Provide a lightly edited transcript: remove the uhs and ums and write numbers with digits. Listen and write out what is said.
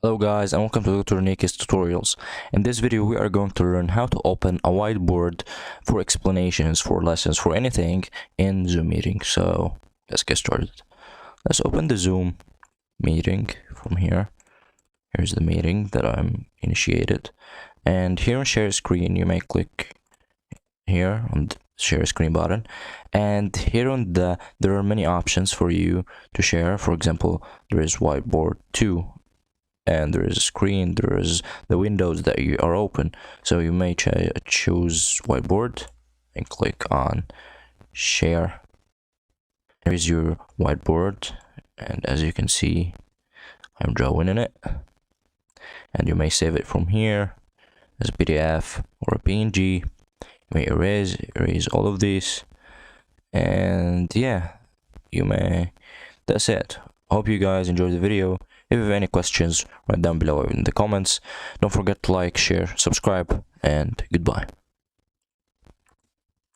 Hello guys and welcome to Dr. Nick's tutorials. In this video we are going to learn how to open a whiteboard for explanations, for lessons, for anything in Zoom meeting. So let's get started. Let's open the Zoom meeting from here. Here's the meeting that I'm initiated, and here on share screen you may click here on the share screen button, and here on there are many options for you to share. For example, there is whiteboard 2, and there is a screen, there is the windows that you are open. So you may choose whiteboard and click on share. Here is your whiteboard, and as you can see I'm drawing in it, and you may save it from here as a PDF or a PNG. You may erase all of these, and yeah, that's it. Hope you guys enjoyed the video. If you have any questions, write down below in the comments. Don't forget to like, share, subscribe, and goodbye.